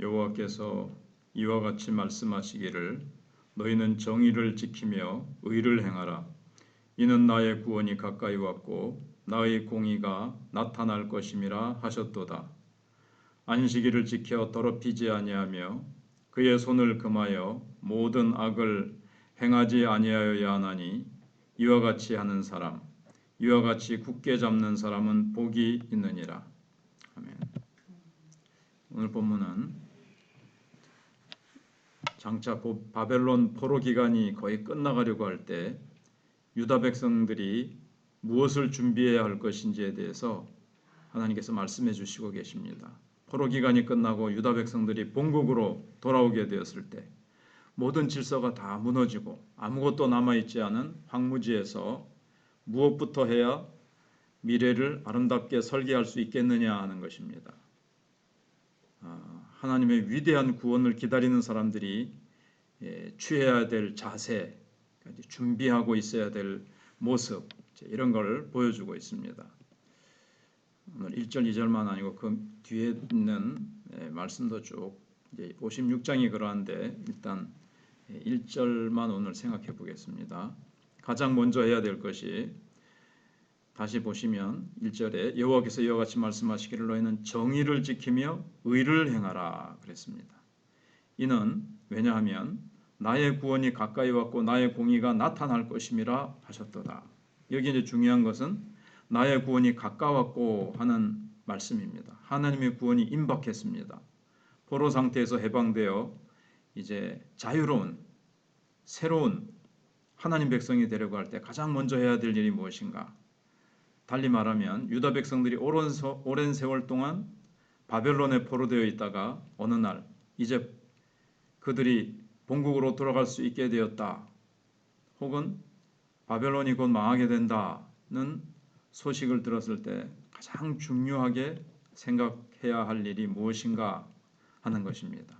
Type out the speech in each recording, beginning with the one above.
여호와께서 이와 같이 말씀하시기를 너희는 정의를 지키며 의를 행하라. 이는 나의 구원이 가까이 왔고 나의 공의가 나타날 것임이라 하셨도다. 안식일을 지켜 더럽히지 아니하며 그의 손을 금하여 모든 악을 행하지 아니하여야 하나니 이와 같이 하는 사람, 이와 같이 굳게 잡는 사람은 복이 있느니라. 아멘. 오늘 본문은 장차 바벨론 포로 기간이 거의 끝나가려고 할 때 유다 백성들이 무엇을 준비해야 할 것인지에 대해서 하나님께서 말씀해 주시고 계십니다. 포로 기간이 끝나고 유다 백성들이 본국으로 돌아오게 되었을 때 모든 질서가 다 무너지고 아무것도 남아있지 않은 황무지에서 무엇부터 해야 미래를 아름답게 설계할 수 있겠느냐 하는 것입니다. 하나님의 위대한 구원을 기다리는 사람들이 취해야 될 자세, 준비하고 있어야 될 모습, 이런 걸 보여주고 있습니다. 오늘 1절, 2절만 아니고 그 뒤에 있는 말씀도 쭉 56장이 그러한데 일단 1절만 오늘 생각해 보겠습니다. 가장 먼저 해야 될 것이 다시 보시면 1절에 여호와께서 이와 같이 말씀하시기를 너희는 정의를 지키며 의를 행하라 그랬습니다. 이는 왜냐하면 나의 구원이 가까이 왔고 나의 공의가 나타날 것임이라 하셨도다. 여기 이제 중요한 것은 나의 구원이 가까웠고 하는 말씀입니다. 하나님의 구원이 임박했습니다. 포로 상태에서 해방되어 이제 자유로운 새로운 하나님 백성이 되려고 할 때 가장 먼저 해야 될 일이 무엇인가? 달리 말하면 유다 백성들이 오랜 세월 동안 바벨론에 포로되어 있다가 어느 날 이제 그들이 본국으로 돌아갈 수 있게 되었다. 혹은 바벨론이 곧 망하게 된다는 소식을 들었을 때 가장 중요하게 생각해야 할 일이 무엇인가 하는 것입니다.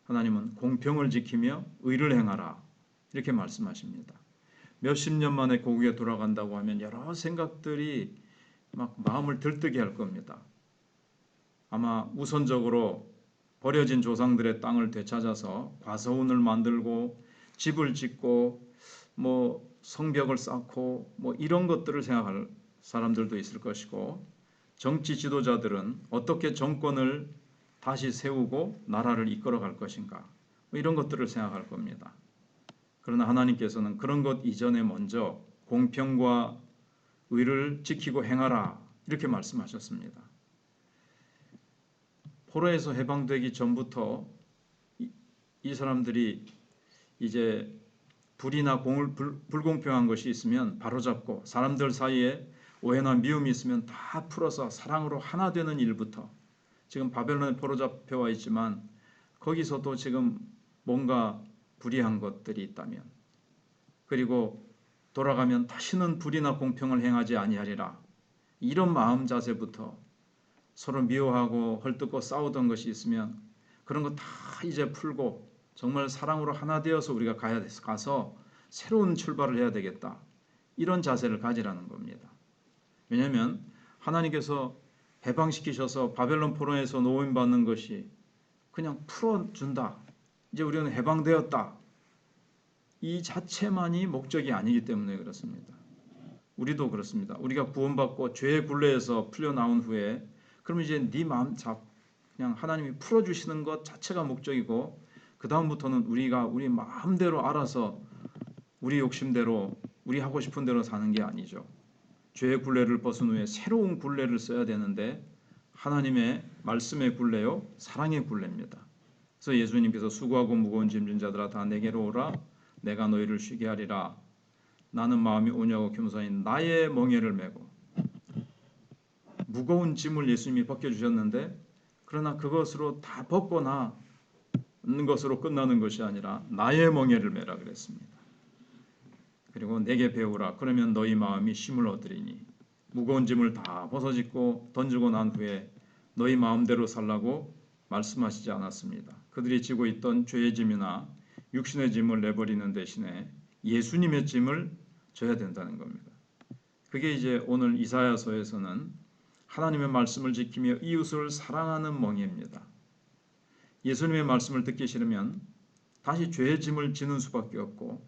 하나님은 공평을 지키며 의를 행하라 이렇게 말씀하십니다. 몇십 년 만에 고국에 돌아간다고 하면 여러 생각들이 막 마음을 들뜨게 할 겁니다. 아마 우선적으로 버려진 조상들의 땅을 되찾아서 과서원을 만들고 집을 짓고 성벽을 쌓고 이런 것들을 생각할 사람들도 있을 것이고 정치 지도자들은 어떻게 정권을 다시 세우고 나라를 이끌어갈 것인가 이런 것들을 생각할 겁니다. 그러나 하나님께서는 그런 것 이전에 먼저 공평과 의를 지키고 행하라 이렇게 말씀하셨습니다. 포로에서 해방되기 전부터 이 사람들이 이제 불이나 불공평한 것이 있으면 바로잡고 사람들 사이에 오해나 미움이 있으면 다 풀어서 사랑으로 하나 되는 일부터 지금 바벨론에 포로 잡혀와 있지만 거기서도 지금 뭔가 불이한 것들이 있다면 그리고 돌아가면 다시는 불이나 공평을 행하지 아니하리라 이런 마음 자세부터 서로 미워하고 헐뜯고 싸우던 것이 있으면 그런 거 다 이제 풀고 정말 사랑으로 하나 되어서 우리가 가서 새로운 출발을 해야 되겠다 이런 자세를 가지라는 겁니다. 왜냐하면 하나님께서 해방시키셔서 바벨론 포로에서 노임받는 것이 그냥 풀어준다 이제 우리는 해방되었다 이 자체만이 목적이 아니기 때문에 그렇습니다. 우리도 그렇습니다. 우리가 구원받고 죄의 굴레에서 풀려나온 후에 그러면 이제 네 마음 그냥 하나님이 풀어주시는 것 자체가 목적이고 그 다음부터는 우리가 우리 마음대로 알아서 우리 욕심대로 우리 하고 싶은 대로 사는 게 아니죠. 죄의 굴레를 벗은 후에 새로운 굴레를 써야 되는데 하나님의 말씀의 굴레요 사랑의 굴레입니다. 그래서 예수님께서 수고하고 무거운 짐진 자들아 다 내게로 오라 내가 너희를 쉬게 하리라 나는 마음이 온유하고 겸손히 나의 멍에를 메고 무거운 짐을 예수님이 벗겨주셨는데 그러나 그것으로 다 벗고 나는 것으로 끝나는 것이 아니라 나의 멍에를 메라 그랬습니다. 그리고 내게 배우라 그러면 너희 마음이 쉼을 얻으리니 무거운 짐을 다 벗어짓고 던지고 난 후에 너희 마음대로 살라고 말씀하시지 않았습니다. 그들이 지고 있던 죄의 짐이나 육신의 짐을 내버리는 대신에 예수님의 짐을 져야 된다는 겁니다. 그게 이제 오늘 이사야서에서는 하나님의 말씀을 지키며 이웃을 사랑하는 멍에입니다. 예수님의 말씀을 듣기 싫으면 다시 죄의 짐을 지는 수밖에 없고,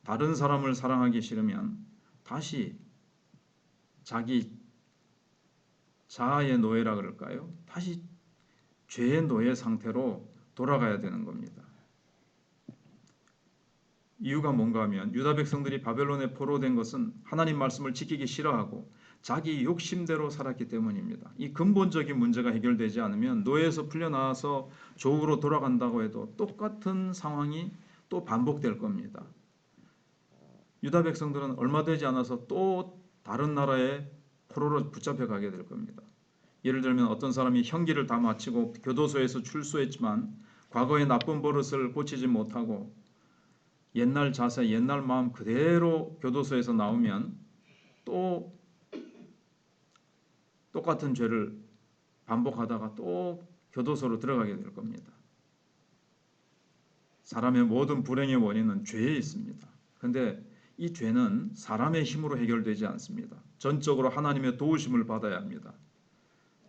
다른 사람을 사랑하기 싫으면 다시 자기 자아의 노예라 그럴까요? 다시 죄의 노예 상태로 돌아가야 되는 겁니다. 이유가 뭔가 하면 유다 백성들이 바벨론에 포로된 것은 하나님 말씀을 지키기 싫어하고 자기 욕심대로 살았기 때문입니다. 이 근본적인 문제가 해결되지 않으면 노예에서 풀려나와서 조국으로 돌아간다고 해도 똑같은 상황이 또 반복될 겁니다. 유다 백성들은 얼마 되지 않아서 또 다른 나라에 포로로 붙잡혀 가게 될 겁니다. 예를 들면 어떤 사람이 형기를 다 마치고 교도소에서 출소했지만 과거의 나쁜 버릇을 고치지 못하고 옛날 자세, 옛날 마음 그대로 교도소에서 나오면 또 똑같은 죄를 반복하다가 또 교도소로 들어가게 될 겁니다. 사람의 모든 불행의 원인은 죄에 있습니다. 그런데 이 죄는 사람의 힘으로 해결되지 않습니다. 전적으로 하나님의 도우심을 받아야 합니다.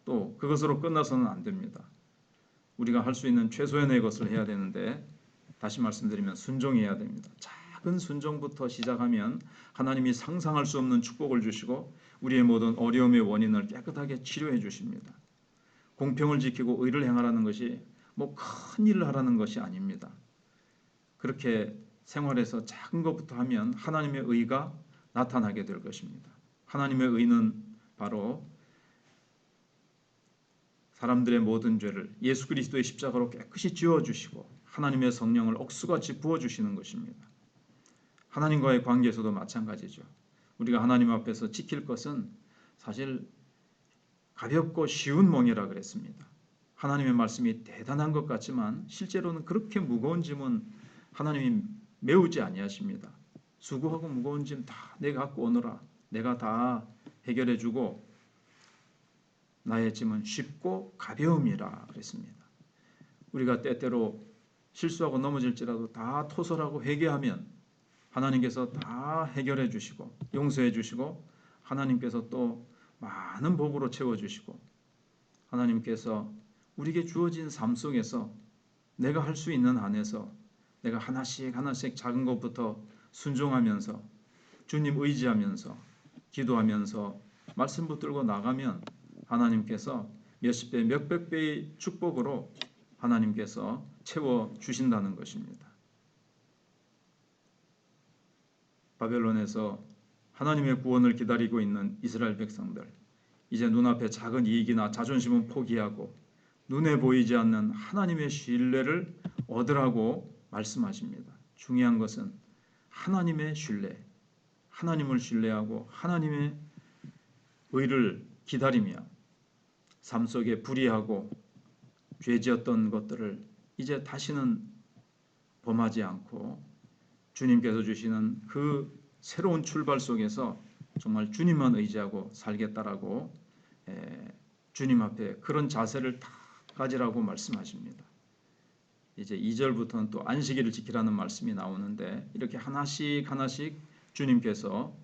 또 그것으로 끝나서는 안 됩니다. 우리가 할 수 있는 최소한의 것을 해야 되는데, 다시 말씀드리면 순종해야 됩니다. 작은 순종부터 시작하면 하나님이 상상할 수 없는 축복을 주시고 우리의 모든 어려움의 원인을 깨끗하게 치료해 주십니다. 공평을 지키고 의를 행하라는 것이 뭐 큰 일을 하라는 것이 아닙니다. 그렇게 생활에서 작은 것부터 하면 하나님의 의가 나타나게 될 것입니다. 하나님의 의는 바로 사람들의 모든 죄를 예수 그리스도의 십자가로 깨끗이 지워주시고 하나님의 성령을 억수같이 부어주시는 것입니다. 하나님과의 관계에서도 마찬가지죠. 우리가 하나님 앞에서 지킬 것은 사실 가볍고 쉬운 몽이라 그랬습니다. 하나님의 말씀이 대단한 것 같지만 실제로는 그렇게 무거운 짐은 하나님이 메우지 아니하십니다. 수고하고 무거운 짐 다 내가 갖고 오너라. 내가 다 해결해 주고 나의 짐은 쉽고 가벼움이라 그랬습니다. 우리가 때때로 실수하고 넘어질지라도 다 토설하고 회개하면 하나님께서 다 해결해 주시고 용서해 주시고 하나님께서 또 많은 복으로 채워주시고 하나님께서 우리에게 주어진 삶 속에서 내가 할 수 있는 한에서 내가 하나씩 하나씩 작은 것부터 순종하면서 주님 의지하면서 기도하면서 말씀 붙들고 나가면 하나님께서 몇십 배 몇백 배의 축복으로 하나님께서 채워주신다는 것입니다. 바벨론에서 하나님의 구원을 기다리고 있는 이스라엘 백성들, 이제 눈앞에 작은 이익이나 자존심은 포기하고 눈에 보이지 않는 하나님의 신뢰를 얻으라고 말씀하십니다. 중요한 것은 하나님의 신뢰, 하나님을 신뢰하고 하나님의 의를 기다리며 삶 속에 불의하고 죄지었던 것들을 이제 다시는 범하지 않고 주님께서 주시는 그 새로운 출발 속에서 정말 주님만 의지하고 살겠다라고 주님 앞에 그런 자세를 다 가지라고 말씀하십니다. 이제 2절부터는 또 안식일을 지키라는 말씀이 나오는데 이렇게 하나씩 하나씩 주님께서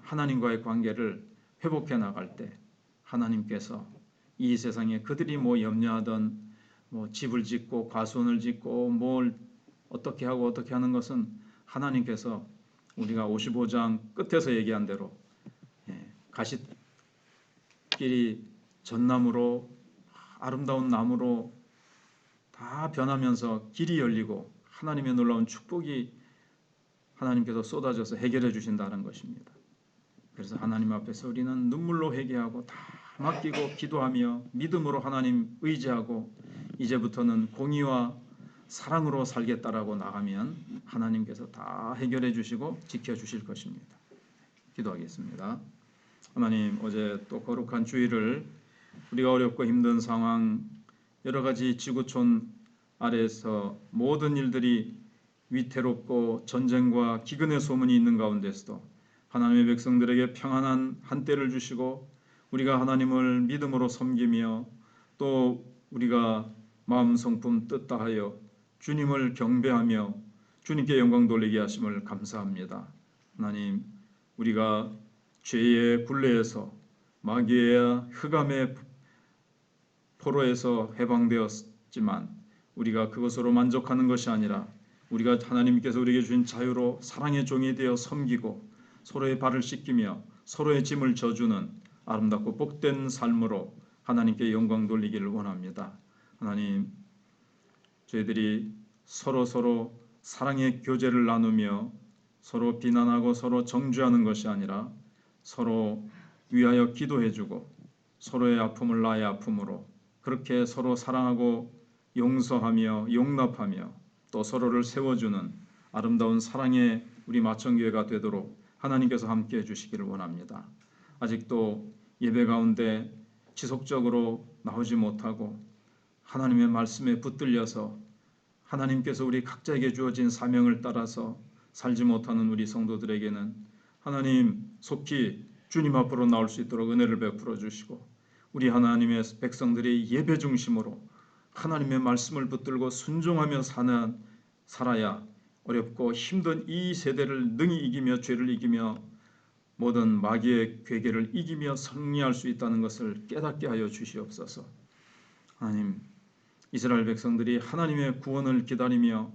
하나님과의 관계를 회복해 나갈 때 하나님께서 이 세상에 그들이 뭐 염려하던 뭐 집을 짓고 과수원을 짓고 뭘 어떻게 하고 어떻게 하는 것은 하나님께서 우리가 55장 끝에서 얘기한 대로 가시길이 전나무로 아름다운 나무로 다 변하면서 길이 열리고 하나님의 놀라운 축복이 하나님께서 쏟아져서 해결해 주신다는 것입니다. 그래서 하나님 앞에서 우리는 눈물로 회개하고 다 맡기고 기도하며 믿음으로 하나님 의지하고 이제부터는 공의와 사랑으로 살겠다라고 나가면 하나님께서 다 해결해 주시고 지켜주실 것입니다. 기도하겠습니다. 하나님, 어제 또 거룩한 주일을 우리가 어렵고 힘든 상황, 여러 가지 지구촌 아래에서 모든 일들이 위태롭고 전쟁과 기근의 소문이 있는 가운데서도 하나님의 백성들에게 평안한 한때를 주시고 우리가 하나님을 믿음으로 섬기며 또 우리가 마음 성품 뜻 다하여 주님을 경배하며 주님께 영광 돌리게 하심을 감사합니다. 하나님, 우리가 죄의 굴레에서 마귀의 흑암의 포로에서 해방되었지만 우리가 그것으로 만족하는 것이 아니라 우리가 하나님께서 우리에게 주신 자유로 사랑의 종이 되어 섬기고 서로의 발을 씻기며 서로의 짐을 져주는 아름답고 복된 삶으로 하나님께 영광 돌리기를 원합니다. 하나님, 저희들이 서로 사랑의 교제를 나누며 서로 비난하고 서로 정죄하는 것이 아니라 서로 위하여 기도해주고 서로의 아픔을 나의 아픔으로 그렇게 서로 사랑하고 용서하며 용납하며 또 서로를 세워주는 아름다운 사랑의 우리 마천교회가 되도록 하나님께서 함께해 주시기를 원합니다. 아직도 예배 가운데 지속적으로 나오지 못하고 하나님의 말씀에 붙들려서 하나님께서 우리 각자에게 주어진 사명을 따라서 살지 못하는 우리 성도들에게는 하나님 속히 주님 앞으로 나올 수 있도록 은혜를 베풀어 주시고 우리 하나님의 백성들이 예배 중심으로 하나님의 말씀을 붙들고 순종하며 살아야 어렵고 힘든 이 세대를 능히 이기며 죄를 이기며 모든 마귀의 괴계를 이기며 승리할 수 있다는 것을 깨닫게 하여 주시옵소서. 하나님, 이스라엘 백성들이 하나님의 구원을 기다리며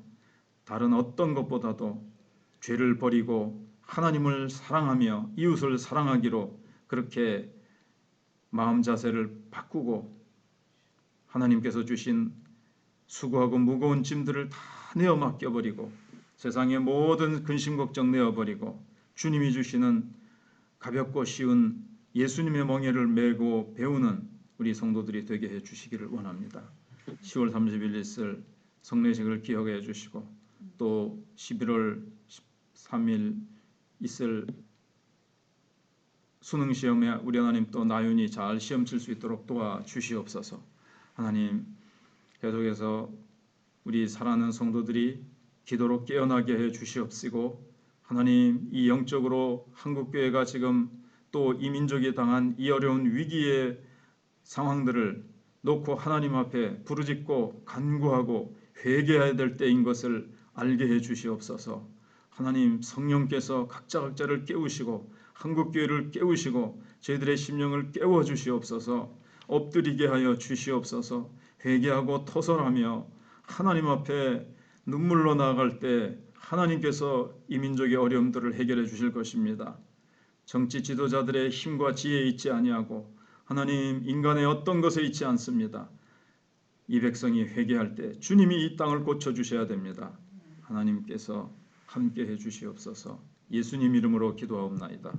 다른 어떤 것보다도 죄를 버리고 하나님을 사랑하며 이웃을 사랑하기로 그렇게 마음 자세를 바꾸고 하나님께서 주신 수고하고 무거운 짐들을 다 내어 맡겨버리고 세상의 모든 근심 걱정 내어버리고 주님이 주시는 가볍고 쉬운 예수님의 멍에를 메고 배우는 우리 성도들이 되게 해주시기를 원합니다. 10월 30일 있을 성례식을 기억해 주시고 또 11월 13일 있을 수능 시험에 우리 하나님 또 나윤이 잘 시험 칠 수 있도록 도와주시옵소서. 하나님, 계속해서 우리 사랑하는 성도들이 기도로 깨어나게 해 주시옵시고 하나님, 이 영적으로 한국교회가 지금 또 이 민족이 당한 이 어려운 위기의 상황들을 놓고 하나님 앞에 부르짖고 간구하고 회개해야 될 때인 것을 알게 해 주시옵소서. 하나님, 성령께서 각자를 깨우시고 한국교회를 깨우시고 저희들의 심령을 깨워 주시옵소서. 엎드리게 하여 주시옵소서. 회개하고 토설하며 하나님 앞에 눈물로 나아갈 때 하나님께서 이 민족의 어려움들을 해결해 주실 것입니다. 정치 지도자들의 힘과 지혜에 있지 아니하고 하나님, 인간의 어떤 것에 있지 않습니다. 이 백성이 회개할 때 주님이 이 땅을 고쳐주셔야 됩니다. 하나님께서 함께해 주시옵소서. 예수님 이름으로 기도하옵나이다.